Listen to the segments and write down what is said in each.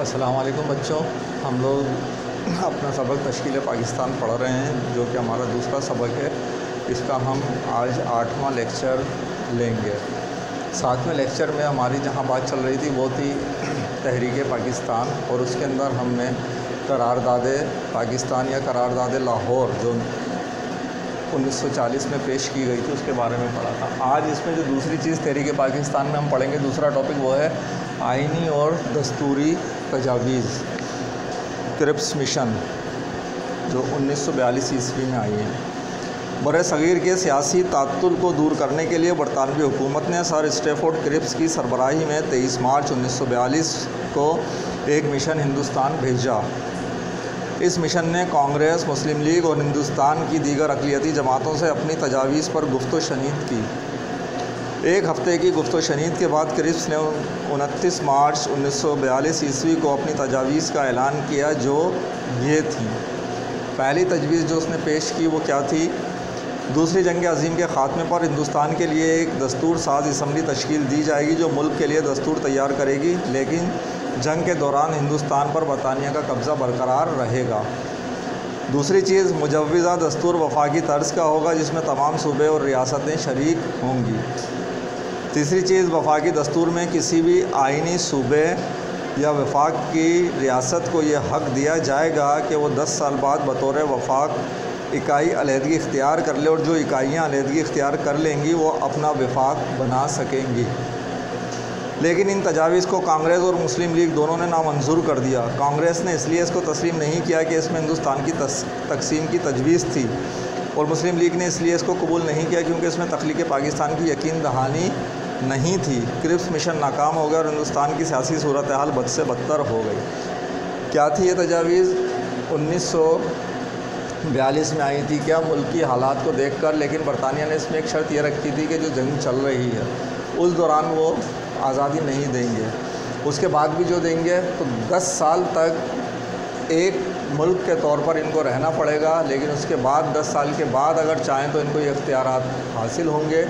अस्सलाम वालेकुम बच्चों, हम लोग अपना सबक तश्कील पाकिस्तान पढ़ रहे हैं, जो कि हमारा दूसरा सबक है। इसका हम आज 8वां लेक्चर लेंगे। 7वें लेक्चर में हमारी जहां बात चल रही थी वो थी तहरीक पाकिस्तान, और उसके अंदर हमने करारदाद पाकिस्तान या करारदाद लाहौर जो 1940 में पेश की गई थी उसके बारे में पढ़ा था। आज इसमें जो दूसरी चीज़ तहरीक पाकिस्तान में हम पढ़ेंगे, दूसरा टॉपिक वो है आइनी और दस्तूरी तजावीज़, क्रिप्स मिशन, जो 1942 ईस्वी में आई है। बड़े सग़ीर के सियासी तात्तुल को दूर करने के लिए बरतानवी हुकूमत ने सर स्टैफोर्ड क्रिप्स की सरबराही में 23 मार्च 1942 को एक मिशन हिंदुस्तान भेजा। इस मिशन ने कांग्रेस, मुस्लिम लीग और हिंदुस्तान की दीगर अक़लियती जमातों से अपनी तजावीज़ पर गुफ्त शनीद की। एक हफ़्ते की गुफ्त शनीद के बाद क्रिप्स ने 29 मार्च 1942 ईस्वी को अपनी तजावीज़ का ऐलान किया, जो ये थी। पहली तजवीज़ जो उसने पेश की वो क्या थी? दूसरी जंग अज़ीम के ख़ात्मे पर हिंदुस्तान के लिए एक दस्तूर साज असम्बली तश्कील दी जाएगी, जो मुल्क के लिए दस्तूर तैयार करेगी, लेकिन जंग के दौरान हिंदुस्तान पर बरतानिया का कब्ज़ा बरकरार रहेगा। दूसरी चीज़, मुजव्वज़ा दस्तूर वफाकी तर्ज का होगा, जिसमें तमाम सूबे और रियासतें शरीक होंगी। तीसरी चीज़, वफाकी दस्तूर में किसी भी आइनी सूबे या वफाक की रियासत को ये हक़ दिया जाएगा कि वो 10 साल बाद बतौर वफाक इकाई अलहदगी इख्तियार कर ले, और जो इकाइयाँ अलहदगी इख्तियार कर लेंगी वो अपना वफाक बना सकेंगी। लेकिन इन तजावीज़ को कांग्रेस और मुस्लिम लीग दोनों ने नामंजूर कर दिया। कांग्रेस ने इसलिए इसको तस्लीम नहीं किया कि इसमें हिंदुस्तान की तकसीम की तजवीज़ थी, और मुस्लिम लीग ने इसलिए इसको कबूल नहीं किया क्योंकि इसमें तख्लीक़ पाकिस्तान की यकीन दहानी नहीं थी। क्रिप्स मिशन नाकाम हो गया और हिंदुस्तान की सियासी सूरत हाल बद से बदतर हो गई। क्या थी ये तजावीज़? 1942 में आई थी क्या, मुल्क की हालात को देख कर। लेकिन बरतानिया ने इसमें एक शर्त ये रखी थी कि जो जंग चल रही है उस दौरान वो आज़ादी नहीं देंगे, उसके बाद भी जो देंगे तो 10 साल तक एक मुल्क के तौर पर इनको रहना पड़ेगा। लेकिन उसके बाद 10 साल के बाद अगर चाहें तो इनको ये इख्तियारात हासिल होंगे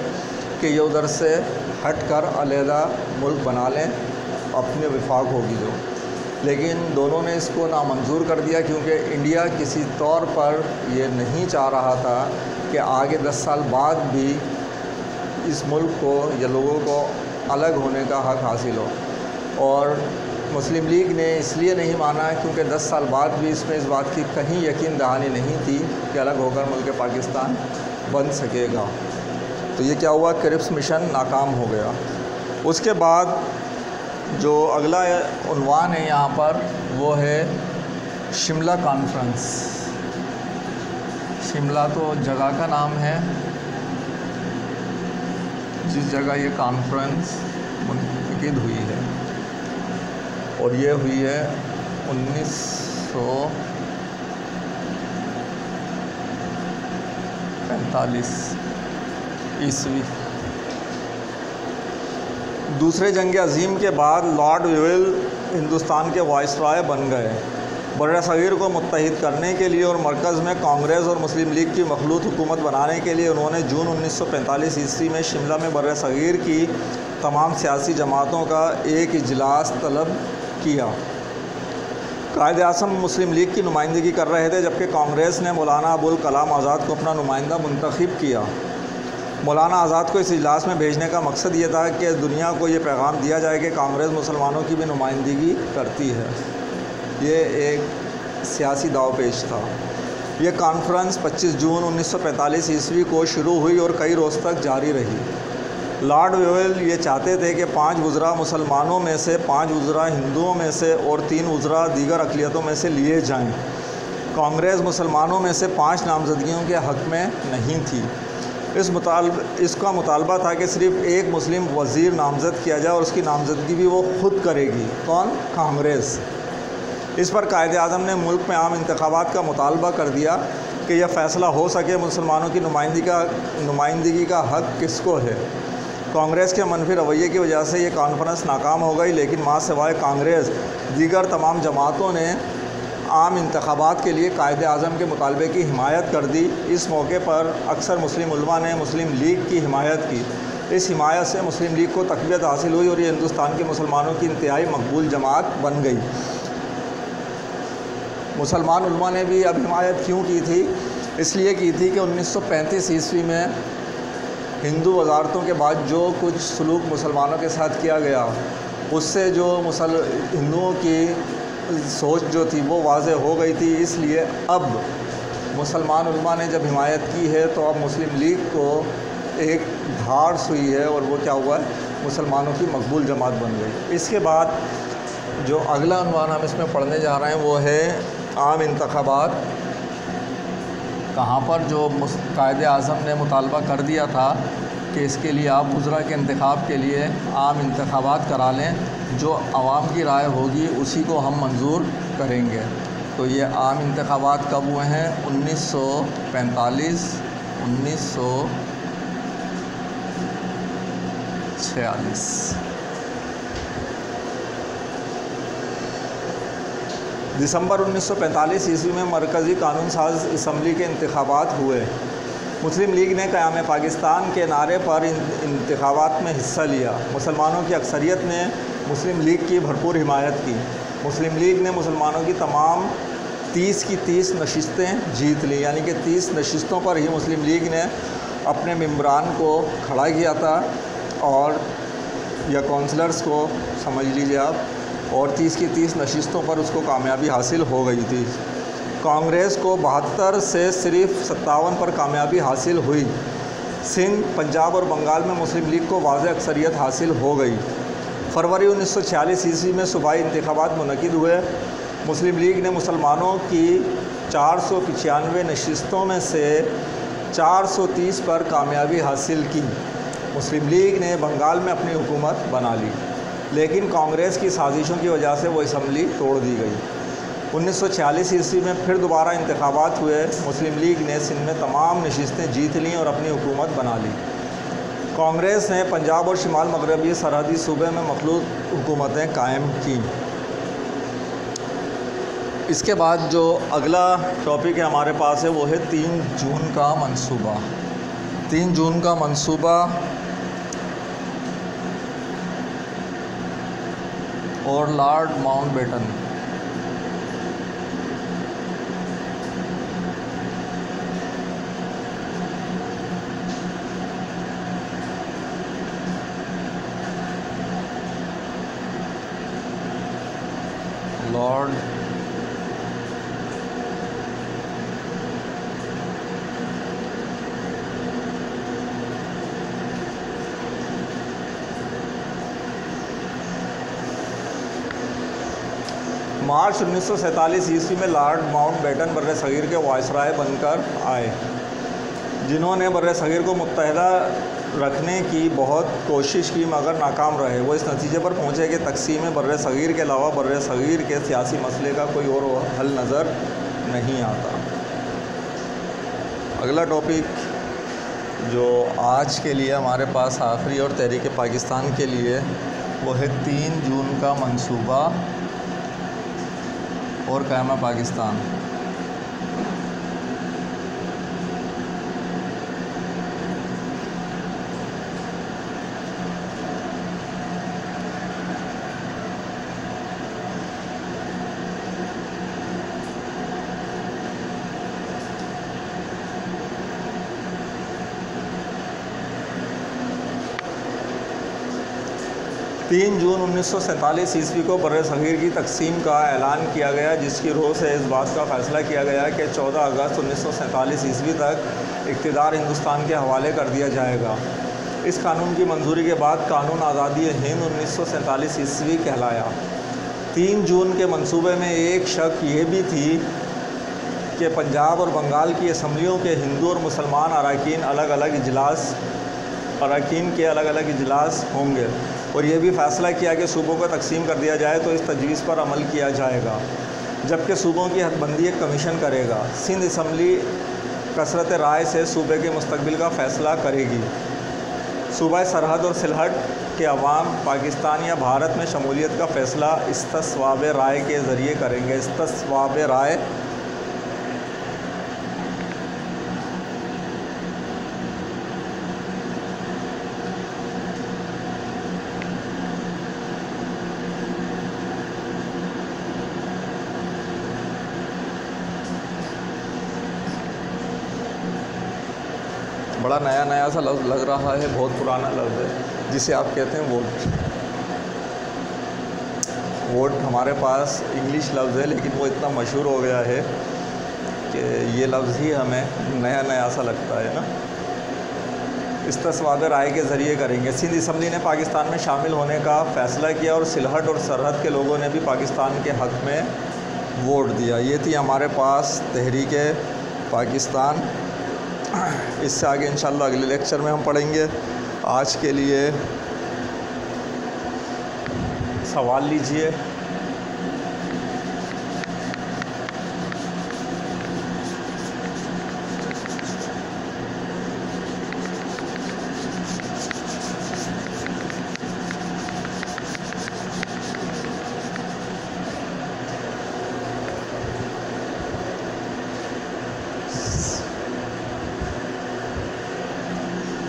कि ये उधर से हट कर अलहदा मुल्क बना लें, अपने वफाक होगी जो। लेकिन दोनों ने इसको नामंजूर कर दिया, क्योंकि इंडिया किसी तौर पर ये नहीं चाह रहा था कि आगे 10 साल बाद भी इस मुल्क को या लोगों को अलग होने का हक़ हासिल हो। और मुस्लिम लीग ने इसलिए नहीं माना क्योंकि 10 साल बाद भी इसमें इस बात की कहीं यकीन दहानी नहीं थी कि अलग होकर मुल्क पाकिस्तान बन सकेगा। तो ये क्या हुआ, क्रिप्स मिशन नाकाम हो गया। उसके बाद जो अगला उन्वान है यहाँ पर वो है शिमला कॉन्फ्रेंस। शिमला तो जगह का नाम है जिस जगह ये कॉन्फ्रेंस मुनक़िद हुई है, और ये हुई है 1945 ईस्वी। दूसरे जंग अज़ीम के बाद लॉर्ड वेवेल हिंदुस्तान के वाइसराय बन गए। बर्रे सग़ीर को मुत्तहिद करने के लिए और मरकज़ में कांग्रेस और मुस्लिम लीग की मखलूत हुकूमत बनाने के लिए उन्होंने जून 1945 ईस्वी में शिमला में बर्रे सग़ीर की तमाम सियासी जमातों का एक इजलास तलब किया। कायद-ए-आज़म मुस्लिम लीग की नुमाइंदगी कर रहे थे, जबकि कांग्रेस ने मौलाना अबुल कलाम आज़ाद को अपना नुमाइंदा मुंतखब किया। मौलाना आज़ाद को इस इजलास में भेजने का मकसद ये था कि दुनिया को ये पैगाम दिया जाए कि कांग्रेस मुसलमानों की भी नुमाइंदगी करती है। ये एक सियासी दावपेच था। ये कॉन्फ्रेंस 25 जून 1945 ईस्वी को शुरू हुई और कई रोज़ तक जारी रही। लॉर्ड वेवेल ये चाहते थे कि 5 वज़रा मुसलमानों में से, 5 वज़रा हिंदुओं में से और 3 वज़रा दीगर अक़लियतों में से लिए जाएं। कांग्रेस मुसलमानों में से 5 नामज़दगियों के हक़ में नहीं थी। इसका मुतालबा था कि सिर्फ़ एक मुस्लिम वज़ीर नामज़द किया जाए, और उसकी नामज़दगी भी वो ख़ुद करेगी। कौन? कांग्रेस। इस पर कायद-ए-आज़म ने मुल्क में आम इंतख़ाबात का मुतालबा कर दिया कि यह फ़ैसला हो सके मुसलमानों की नुमाइंदगी का हक़ किसको है। कांग्रेस के मनफी रवैये की वजह से ये कॉन्फ्रेंस नाकाम हो गई, लेकिन माँ सिवाय कांग्रेस दीगर तमाम जमातों ने आम इंतख़ाबात के लिए कायद-ए-आज़म के मुतालबे की हिमायत कर दी। इस मौके पर अक्सर मुस्लिम उलमा ने मुस्लिम लीग की हिमायत की। इस हिमायत से मुस्लिम लीग को तक़वियत हासिल हुई और ये हिंदुस्तान के मुसलमानों की इंतहाई मकबूल जमात बन गई। मुसलमान उलमा ने भी अब हिमायत क्यों की थी? इसलिए की थी कि 1935 ईस्वी में हिंदू वजारतों के बाद जो कुछ सलूक मुसलमानों के साथ किया गया, उससे जो हिंदुओं की सोच जो थी वो वाज़े हो गई थी। इसलिए अब मुसलमान उलमा ने जब हिमायत की है तो अब मुस्लिम लीग को एक धार सुई है और वो क्या हुआ है, मुसलमानों की मकबूल जमात बन गई। इसके बाद जो अगला उन्वान हम इसमें पढ़ने जा रहे हैं वो है आम इंतखाबात। कहाँ पर जो कायदे आज़म ने मुतालबा कर दिया था कि इसके लिए आप वज़रा के इंतखाब के लिए आम इंतखाबात करा लें, जो आवाम की राय होगी उसी को हम मंजूर करेंगे। तो ये आम इंतखाबात कब हुए हैं? 1945, 1946। दिसंबर 1945 ईस्वी में मरकज़ी कानून साज असम्बली के इंतखाबात हुए। मुस्लिम लीग ने क़याम पाकिस्तान के नारे पर इंतखाबात में हिस्सा लिया। मुसलमानों की अक्सरियत ने मुस्लिम लीग की भरपूर हिमायत की। मुस्लिम लीग ने मुसलमानों की तमाम 30 की 30 नशिस्तें जीत ली, यानी कि 30 नशिस्तों पर ही मुस्लिम लीग ने अपने मेंबरान को खड़ा किया था और या काउंसलर्स को समझ लीजिए आप, और 30 की 30 नशिस्तों पर उसको कामयाबी हासिल हो गई थी। कांग्रेस को 72 से सिर्फ 57 पर कामयाबी हासिल हुई। सिंध, पंजाब और बंगाल में मुस्लिम लीग को वाज़ेह अक्सरियत हासिल हो गई। फरवरी 1946 ईस्वी में सूबाई इंतखाबात मुनक़िद हुए। मुस्लिम लीग ने मुसलमानों की 495 नशिस्तों में से 430 पर कामयाबी हासिल की। मुस्लिम लीग ने बंगाल में अपनी हुकूमत बना ली, लेकिन कांग्रेस की साजिशों की वजह से वो असम्बली तोड़ दी गई। 1946 ईस्वी में फिर दोबारा इंतखाबात हुए। मुस्लिम लीग ने सिंध में तमाम नशिस्तें जीत लीं और अपनी हुकूमत बना ली। कांग्रेस ने पंजाब और शिमाल मगरबी सरहदी सूबे में मखलूत हुकूमतें कायम की। इसके बाद जो अगला टॉपिक है हमारे पास है वो है 3 जून का मंसूबा। 3 जून का मंसूबा और लॉर्ड माउंटबेटन। लॉर्ड मार्च 1947 ईस्वी में लॉर्ड माउंटबेटन बर्रे सगीर के वायसराय बनकर आए, जिन्होंने बर्रे सगीर को मुत्तहदा रखने की बहुत कोशिश की मगर नाकाम रहे। वो इस नतीजे पर पहुँचे कि तकसीम बर्रे सगीर के अलावा बर्रे सगीर के सियासी मसले का कोई और हल नज़र नहीं आता। अगला टॉपिक जो आज के लिए हमारे पास आखिरी और तहरीक पाकिस्तान के लिए वो है 3 जून का मंसूबा और क़याम पाकिस्तान। तीन जून 1947 ईस्वी को बर्रे सगीर की तकसीम का ऐलान किया गया, जिसकी रोह से इस बात का फ़ैसला किया गया कि 14 अगस्त 1947 ईस्वी तक इक़्तिदार हिंदुस्तान के हवाले कर दिया जाएगा। इस कानून की मंजूरी के बाद कानून आज़ादी हिंद 1947 ईस्वी कहलाया। 3 जून के मंसूबे में एक शक ये भी थी कि पंजाब और बंगाल की असम्बलियों के हिंदू और मुसलमान अरकान के अलग अलग इजलास होंगे और ये भी फ़ैसला किया कि सूबों को तकसीम कर दिया जाए तो इस तजवीज़ पर अमल किया जाएगा, जबकि सूबों की हदबंदी एक कमीशन करेगा। सिंध असम्बली कसरत राय से सूबे के मुस्तकबिल का फ़ैसला करेगी। सूबा सरहद और सिलहट के अवाम पाकिस्तान या भारत में शमूलियत का फ़ैसला इस्तिस्वाब राय के ज़रिए करेंगे। इस्तिस्वाब राय बड़ा नया नया सा लफ्ज़ लग रहा है, बहुत पुराना लफ्ज़ है, जिसे आप कहते हैं वोट। वोट हमारे पास इंग्लिश लफ्ज़ है, लेकिन वो इतना मशहूर हो गया है कि ये लफ्ज़ ही हमें नया नया सा लगता है ना। इस्तेस्वाब राय के ज़रिए करेंगे। सिंध असम्बली ने पाकिस्तान में शामिल होने का फ़ैसला किया और सिलहट और सरहद के लोगों ने भी पाकिस्तान के हक़ में वोट दिया। ये थी हमारे पास तहरीक पाकिस्तान। इससे आगे इंशाल्लाह अगले लेक्चर में हम पढ़ेंगे। आज के लिए सवाल लीजिए।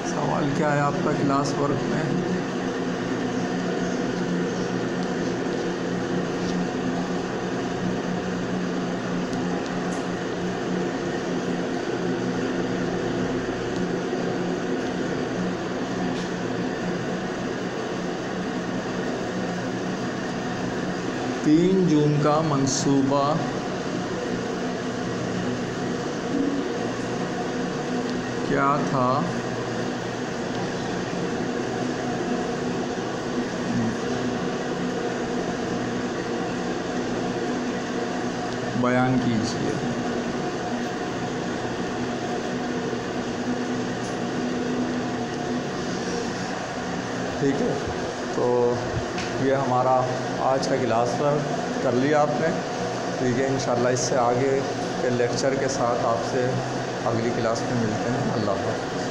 सवाल क्या है आपका क्लास वर्क में? तीन जून का मंसूबा क्या था? बयान कीजिए। ठीक है, तो ये हमारा आज का क्लास वर्क कर लिया आपने। ठीक है, इंशाल्लाह इससे आगे के लेक्चर के साथ आपसे अगली क्लास में मिलते हैं। अल्लाह हाफ़िज़।